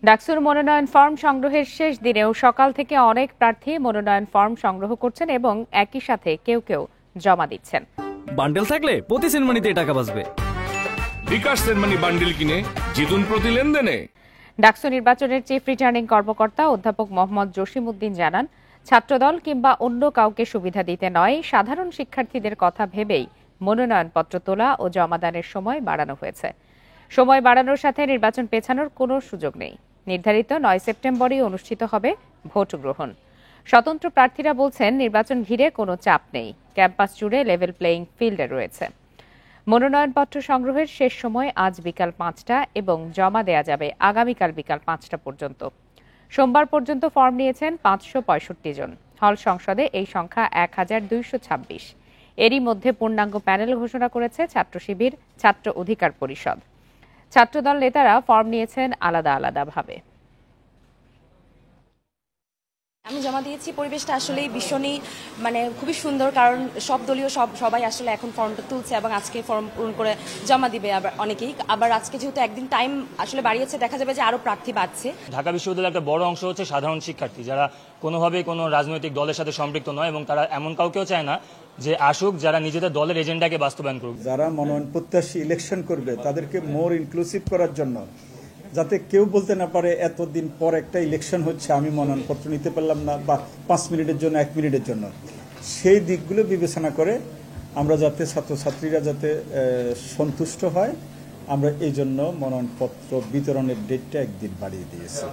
ডাকসুর মনোনয়ন ফর্ম সংগ্রহের শেষ দিনেও সকাল থেকে অনেক প্রার্থী মনোনয়ন ফর্ম সংগ্রহ করছেন এবং একই সাথে কেউ কেউ জমা দিচ্ছেন। বান্ডেল থাকলে প্রতি সেনমানিতে টাকা বাঁচবে। বিকাশ সেনমানি বান্ডেল কিনে জিতুন প্রতি লেনদেনে। ডাকসু নির্বাচনের চিফ রিটার্নিং কর্মকর্তা অধ্যাপক মোহাম্মদ জসিমউদ্দিন জানান, ছাত্রদল কিংবা অন্য কাউকে সুবিধা দিতে নয়, সাধারণ শিক্ষার্থীদের কথা ভেবেই মনোনয়নপত্র তোলা ও জমাদানের সময় বাড়ানো হয়েছে। সময় বাড়ানোর সাথে নির্বাচন পেছানোর কোনো সুযোগ নেই। নির্ধারিত 9 সেপ্টেম্বরই অনুষ্ঠিত হবে ভোট গ্রহণ। স্বতন্ত্র প্রার্থীরা বলছেন, নির্বাচন ঘিরে কোনো চাপ নেই, ক্যাম্পাস জুড়ে লেভেল প্লেইং ফিল্ডে রয়েছে। মনোনয়নপত্র সংগ্রহের শেষ সময় আজ বিকাল 5টা এবং জমা দেয়া যাবে আগামীকাল বিকাল 5টা পর্যন্ত। সোমবার পর্যন্ত ফর্ম নিয়েছেন 565 জন। হল সংসদে এই সংখ্যা 1226। এরই মধ্যে পূর্ণাঙ্গ প্যানেল ঘোষণা করেছে ছাত্র শিবির, ছাত্র অধিকার পরিষদ। ছাত্রদল নেতারা ফর্ম নিয়েছেন আলাদা আলাদাভাবে। আমি জমা দিয়েছি। পরিবেশটা আসলেই ভীষণই খুবই সুন্দর, কারণ সব দলীয় সবাই আসলে এখন ফর্মটা তুলছে এবং আজকে ফর্ম পূরণ করে জমা দিবে। আবার অনেকেই আবার আজকে যেহেতু একদিন টাইম আসলে বাড়িয়েছে, দেখা যাবে যে আরো প্রার্থী বাড়ছে। ঢাকা বিশ্ববিদ্যালয়ের একটা বড় অংশ হচ্ছে সাধারণ শিক্ষার্থী, যারা কোনোভাবেই কোনো রাজনৈতিক দলের সাথে সম্পৃক্ত নয় এবং তারা এমন কাউকেও চায় না যে আসুক যারা নিজেদের দলের এজেন্ডাকে বাস্তবায়ন করুক। যারা মনোনয়ন প্রত্যাশী ইলেকশন করবে তাদেরকে মোর ইনক্লুসিভ করার জন্য, যাতে কেউ বলতে না পারে এতদিন পর একটা ইলেকশন হচ্ছে আমি মনোনয়নপত্র নিতে পারলাম না, বা 5 মিনিটের জন্য 1 মিনিটের জন্য, সেই দিকগুলো বিবেচনা করে আমরা যাতে ছাত্রছাত্রীরা যাতে সন্তুষ্ট হয়, আমরা এই জন্য মনোনয়নপত্র বিতরণের ডেটটা একদিন বাড়িয়ে দিয়েছি।